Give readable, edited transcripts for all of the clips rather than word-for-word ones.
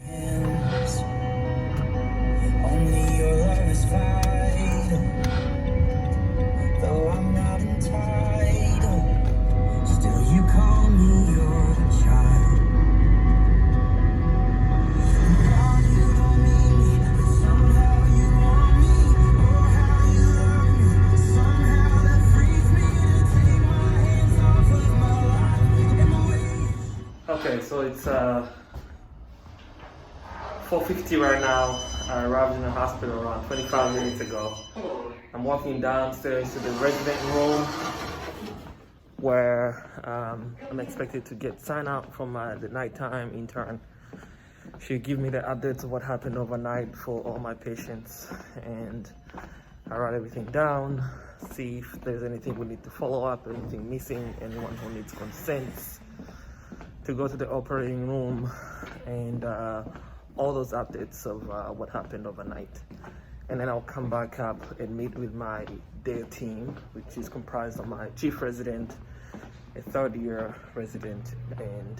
Hands, only your love is vital. Though I'm not entitled, still you call me your child. God, you don't need me, but somehow you want me. Oh, how you love me. Somehow that frees me to take my hands off of my life and the way. Okay, so it's 4:50 right now. I arrived in the hospital around 25 minutes ago. I'm walking downstairs to the resident room where I'm expected to get sign out from the nighttime intern. She'll give me the updates of what happened overnight for all my patients, and I write everything down, see if there's anything we need to follow up, anything missing, anyone who needs consents to go to the operating room, and all those updates of what happened overnight. And then I'll come back up and meet with my day team, which is comprised of my chief resident, a third-year resident, and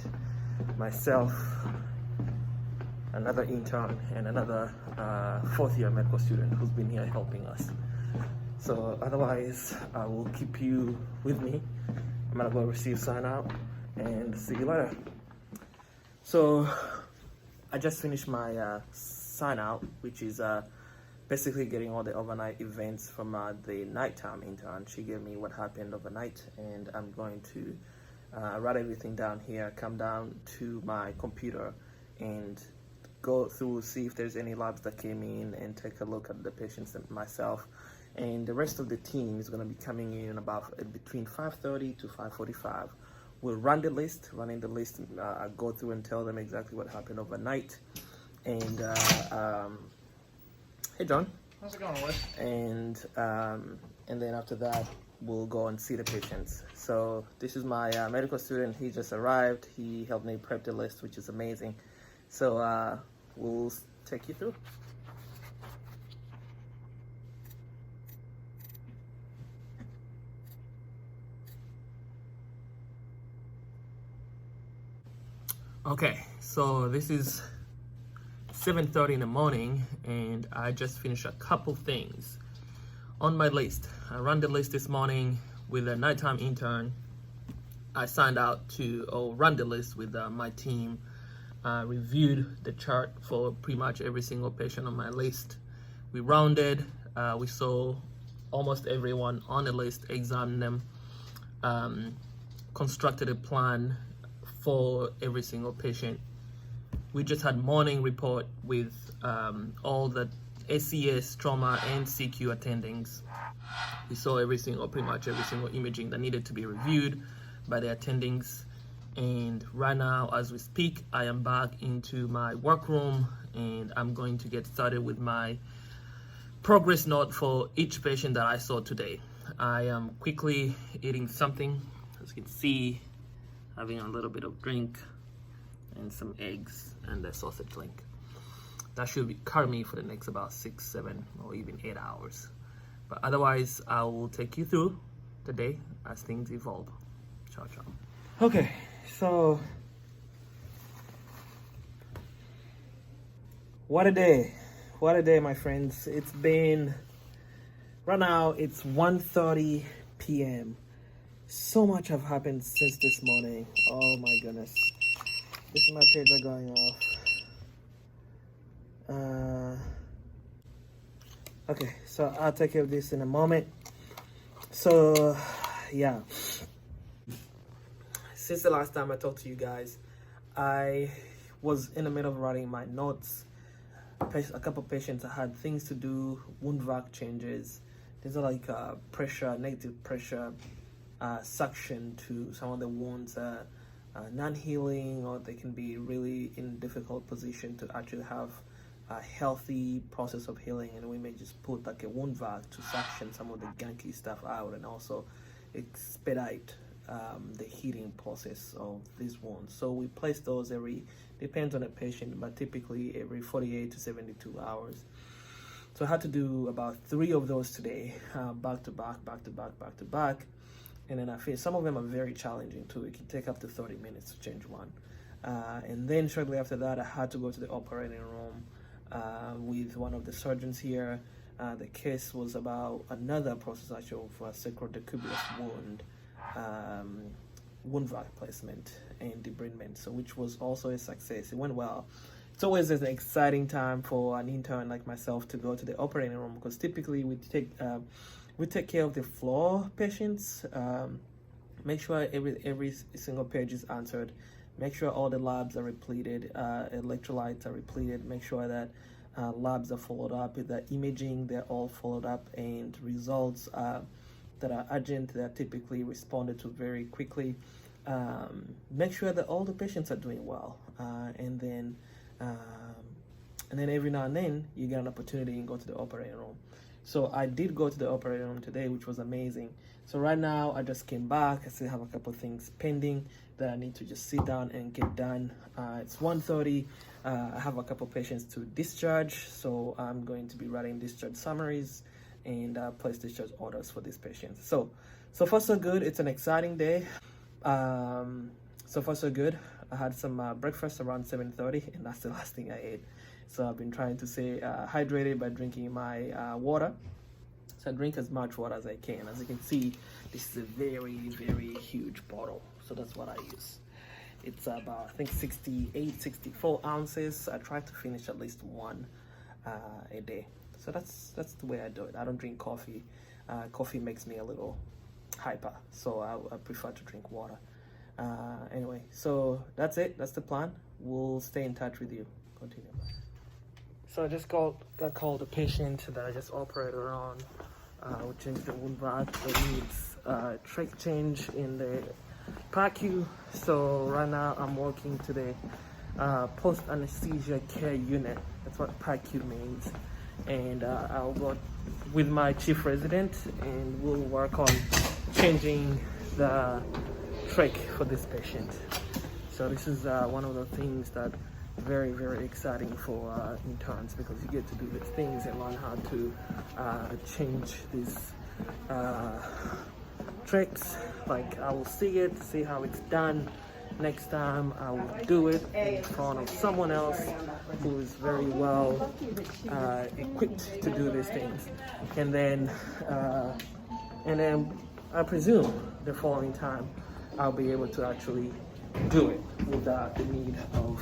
myself, another intern, and another fourth-year medical student who's been here helping us. So otherwise, I will keep you with me. I'm gonna go receive sign out and see you later. So I just finished my sign out, which is basically getting all the overnight events from the nighttime intern. She gave me what happened overnight, and I'm going to write everything down here, come down to my computer and go through, see if there's any labs that came in, and take a look at the patients and myself. And the rest of the team is going to be coming in about between 5:30 to 5:45. We'll running the list, go through and tell them exactly what happened overnight. And hey John, How's it going, Wes? and then after that we'll go and see the patients. So this is my medical student. He just arrived. He helped me prep the list, which is amazing. So we'll take you through. Okay, so this is 7:30 in the morning, and I just finished a couple things on my list. I ran the list this morning with a nighttime intern. I signed out to run the list with my team, reviewed the chart for pretty much every single patient on my list. We rounded, we saw almost everyone on the list, examined them, constructed a plan for every single patient. We just had morning report with all the SCS, trauma, and CQ attendings. We saw pretty much every single imaging that needed to be reviewed by the attendings. And right now, as we speak, I am back into my workroom, and I'm going to get started with my progress note for each patient that I saw today. I am quickly eating something, as you can see, having a little bit of drink and some eggs and the sausage link. That should carry me for the next about 6, 7, or even 8 hours. But otherwise, I will take you through the day as things evolve. Ciao, ciao. Okay, so what a day. What a day, my friends. It's been, right now, it's 1:30 p.m. So much have happened since this morning. Oh my goodness. This is my pager going off. Okay, so I'll take care of this in a moment. So, yeah. Since the last time I talked to you guys, I was in the middle of writing my notes. A couple of patients had things to do, wound vac changes. These are like pressure, negative pressure, suction to some of the wounds, non-healing, or they can be really in difficult position to actually have a healthy process of healing, and we may just put like a wound vac to suction some of the gunky stuff out and also expedite the healing process of these wounds. So we place those depends on the patient, but typically every 48 to 72 hours. So I had to do about 3 of those today, back to back. And then I feel some of them are very challenging too. It can take up to 30 minutes to change one. And then shortly after that, I had to go to the operating room with one of the surgeons here. The case was about another process actually of sacrodecubitus wound, wound vac placement and debridement, so which was also a success. It went well. It's always an exciting time for an intern like myself to go to the operating room, because typically we take care of the floor patients. Make sure every single page is answered. Make sure all the labs are repleted, electrolytes are repleted. Make sure that labs are followed up, with the imaging, they're all followed up, and results that are urgent, they're typically responded to very quickly. Make sure that all the patients are doing well, and then every now and then you get an opportunity and go to the operating room. So I did go to the operating room today, which was amazing. So right now I just came back. I still have a couple of things pending that I need to just sit down and get done. It's 1:30. I have a couple of patients to discharge, so I'm going to be writing discharge summaries and place discharge orders for these patients. So far so good. It's an exciting day. So far so good. I had some breakfast around 7:30, and that's the last thing I ate. So I've been trying to stay hydrated by drinking my water. So I drink as much water as I can. As you can see, this is a very, very huge bottle. So that's what I use. It's about, I think, 68, 64 ounces. I try to finish at least one a day. So that's the way I do it. I don't drink coffee. Coffee makes me a little hyper. So I prefer to drink water. Anyway, so that's it. That's the plan. We'll stay in touch with you. Continue. So I just got called a patient that I just operated on. We changed the wound vac. That needs trach change in the PACU. So right now I'm working to the post anesthesia care unit. That's what PACU means. And I'll go with my chief resident, and we'll work on changing the trach for this patient. So this is one of the things that very, very exciting for interns, because you get to do these things and learn how to change these trachs. Like, I will see it, see how it's done. Next time I will do it in front of someone else who is very well equipped to do these things. And then I presume the following time I'll be able to actually do it without the need of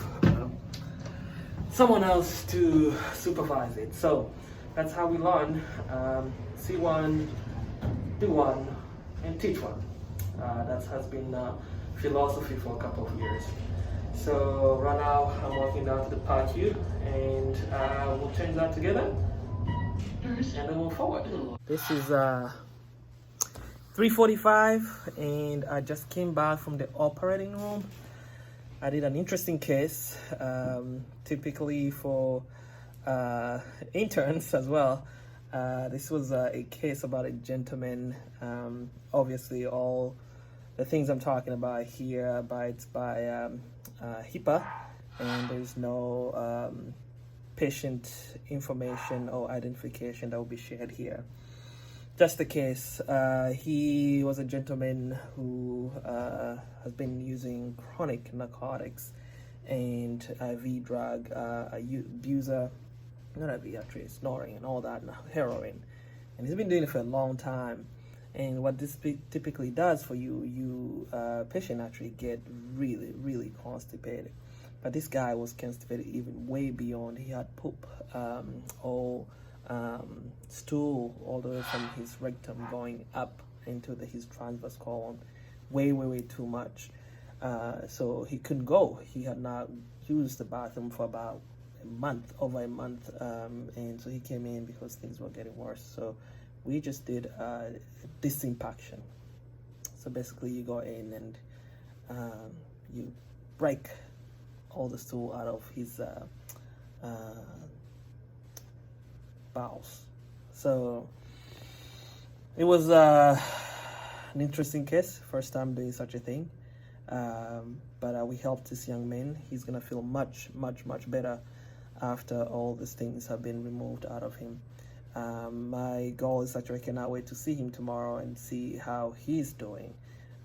someone else to supervise it. So that's how we learn. See one, do one, and teach one. That has been philosophy for a couple of years. So right now I'm walking down to the PACU, and we'll change that together and then move forward. This is 3:45, and I just came back from the operating room. I did an interesting case, typically for interns as well. This was a case about a gentleman. Obviously, all the things I'm talking about here abides by HIPAA, and there's no patient information or identification that will be shared here. Just the case. He was a gentleman who has been using chronic narcotics and IV drug abuser, not IV, actually, snoring and all that, heroin. And he's been doing it for a long time. And what this typically does for you patient actually get really, really constipated. But this guy was constipated even way beyond. He had poop, stool all the way from his rectum going up into his transverse colon, way too much. So he couldn't go. He had not used the bathroom for about over a month, and so he came in because things were getting worse. So we just did disimpaction. So basically you go in and you break all the stool out of his bowels. So it was an interesting case, first time doing such a thing, but we helped this young man. He's gonna feel much better after all these things have been removed out of him. My goal is actually, I cannot wait to see him tomorrow and see how he's doing.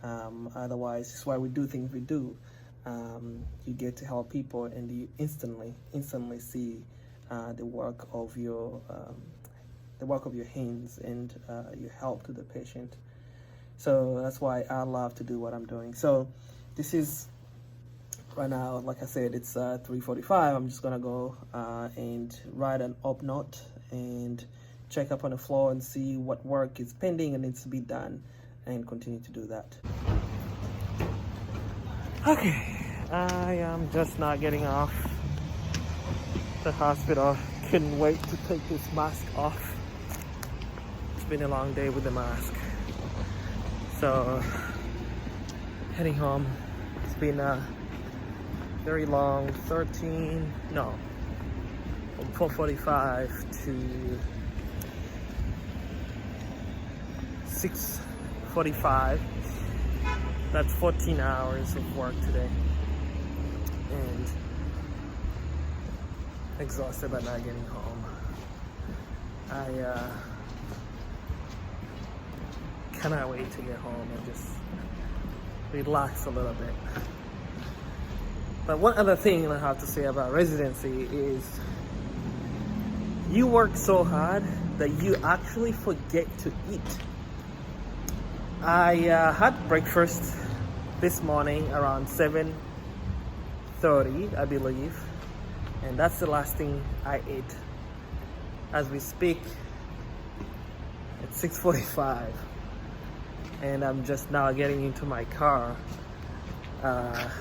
Otherwise, it's why we do things we do. you get to help people, and you instantly see the work of your hands and your help to the patient. So that's why I love to do what I'm doing. So this is right now, like I said, it's 3:45. I'm just gonna go and write an up note and check up on the floor and see what work is pending and needs to be done, and continue to do that. Okay, I am just now getting off the hospital. Couldn't wait to take this mask off. It's been a long day with the mask. So, heading home. It's been a very long from 4:45 to 6:45. That's 14 hours of work today. And exhausted by not getting home. I cannot wait to get home and just relax a little bit. But one other thing I have to say about residency is you work so hard that you actually forget to eat. I had breakfast this morning around 7:30, I believe, and that's the last thing I ate. As we speak, it's 6:45, and I'm just now getting into my car to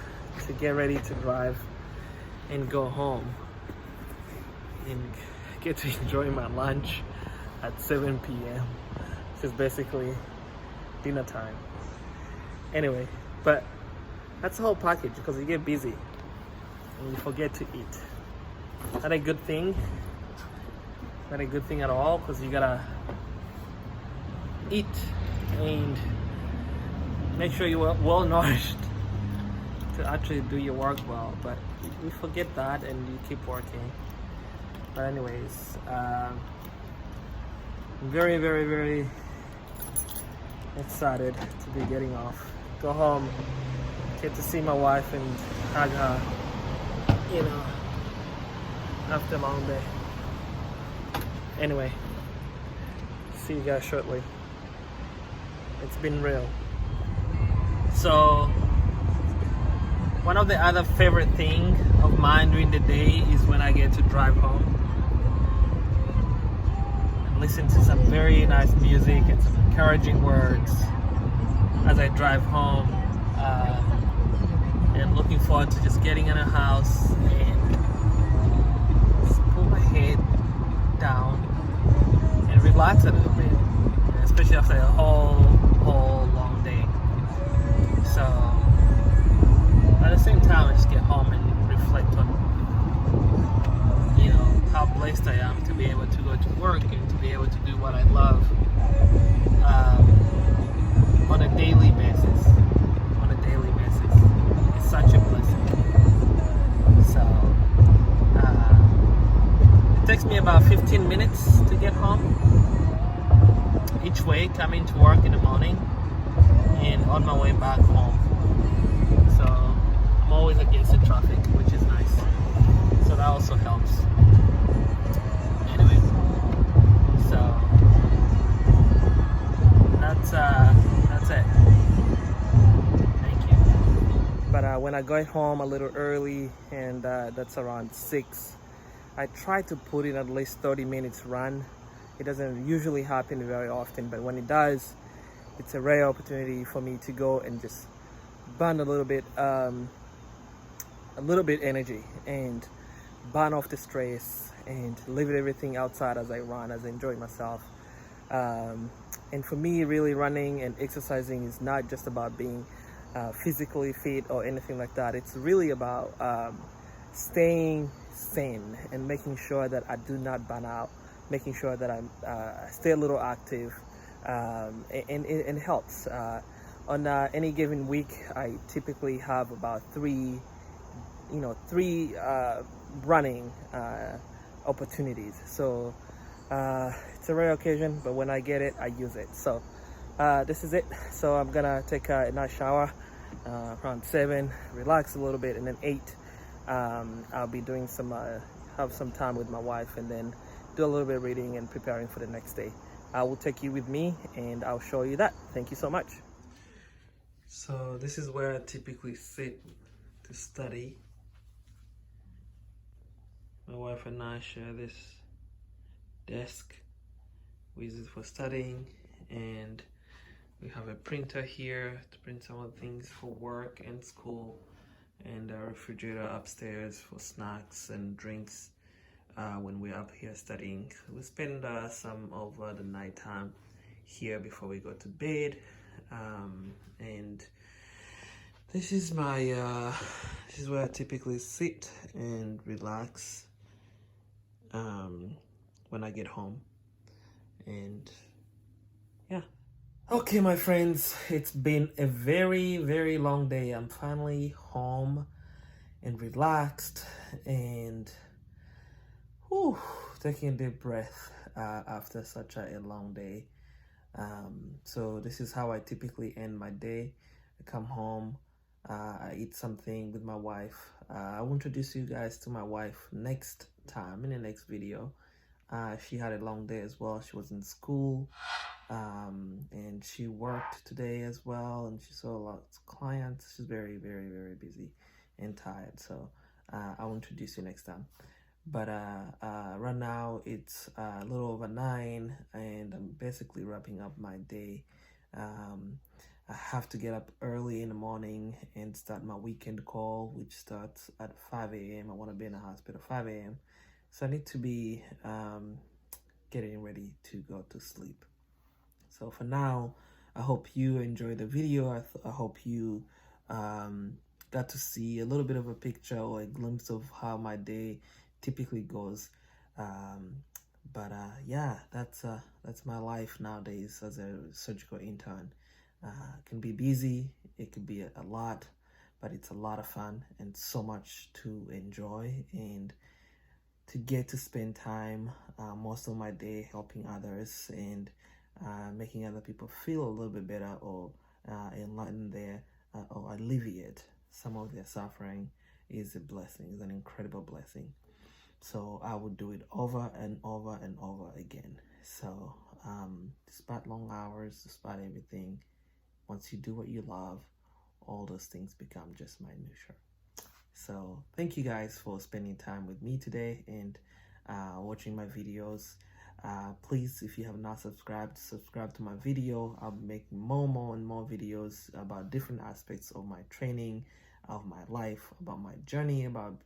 get ready to drive and go home and get to enjoy my lunch at 7 p.m. which is basically dinner time. Anyway, but that's the whole package, because you get busy and you forget to eat. Not a good thing. Not a good thing at all, because you gotta eat and make sure you're well nourished to actually do your work well. But you forget that and you keep working. But anyways, I'm very, very, very excited to be getting off. Go home, get to see my wife and hug her, after a long day. Anyway, see you guys shortly. It's been real. So, one of the other favorite thing of mine during the day is when I get to drive home and listen to some very nice music and some encouraging words as I drive home, and looking forward to just getting in a house and just pull my head down and relax a little bit, especially after a whole long day. So at the same time, I just get home and reflect on how blessed I am to be able to go to work and to be able to do what I love on a daily basis. It's such a blessing. So it takes me about 15 minutes to get home each way, coming to work in the morning and on my way back home. So I'm always against the traffic, which is nice. So that also helps. Anyway, so that's it. Thank you. But when I got home a little early, and that's around 6, I try to put in at least 30 minutes run. It doesn't usually happen very often, but when it does, it's a rare opportunity for me to go and just burn a little bit energy and burn off the stress and leave everything outside as I run, as I enjoy myself. And for me, really, running and exercising is not just about being physically fit or anything like that. It's really about staying sane and making sure that I do not burn out, making sure that I stay a little active, and it helps. On any given week, I typically have about three running opportunities. So it's a rare occasion, but when I get it, I use it. So this is it. So I'm gonna take a nice shower around 7, relax a little bit, and then 8, I'll be doing some, have some time with my wife, and then do a little bit of reading and preparing for the next day. I will take you with me and I'll show you that. Thank you so much. So this is where I typically sit to study. My wife and I share this desk. We use it for studying, and we have a printer here to print some of the things for work and school, and a refrigerator upstairs for snacks and drinks when we're up here studying. We spend some of the night time here before we go to bed, and this is my this is where I typically sit and relax when I get home. And yeah. Okay, my friends, it's been a very, very long day. I'm finally home and relaxed and taking a deep breath after such a long day. So this is how I typically end my day. I come home, I eat something with my wife. I will introduce you guys to my wife next time in the next video. She had a long day as well. She was in school, and she worked today as well, and she saw lots of clients. She's very, very, very busy and tired. So I will introduce you next time. But right now it's a little over 9, and I'm basically wrapping up my day. I have to get up early in the morning and start my weekend call, which starts at 5 a.m. I want to be in the hospital at 5 a.m. So I need to be getting ready to go to sleep. So for now, I hope you enjoyed the video. I hope you got to see a little bit of a picture or a glimpse of how my day typically goes. Yeah, that's my life nowadays as a surgical intern. It can be busy, it could be a lot, but it's a lot of fun and so much to enjoy, and to get to spend time most of my day helping others and making other people feel a little bit better, or enlighten their or alleviate some of their suffering is a blessing, is an incredible blessing. So I would do it over and over and over again. So despite long hours, despite everything, once you do what you love, all those things become just minutia. So thank you guys for spending time with me today and watching my videos. Please, if you have not subscribed, subscribe to my video. I'll be making more and more videos about different aspects of my training, of my life, about my journey, about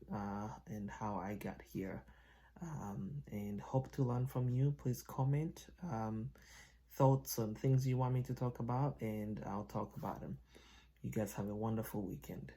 and how I got here, and hope to learn from you. Please comment thoughts on things you want me to talk about, and I'll talk about them. You guys have a wonderful weekend.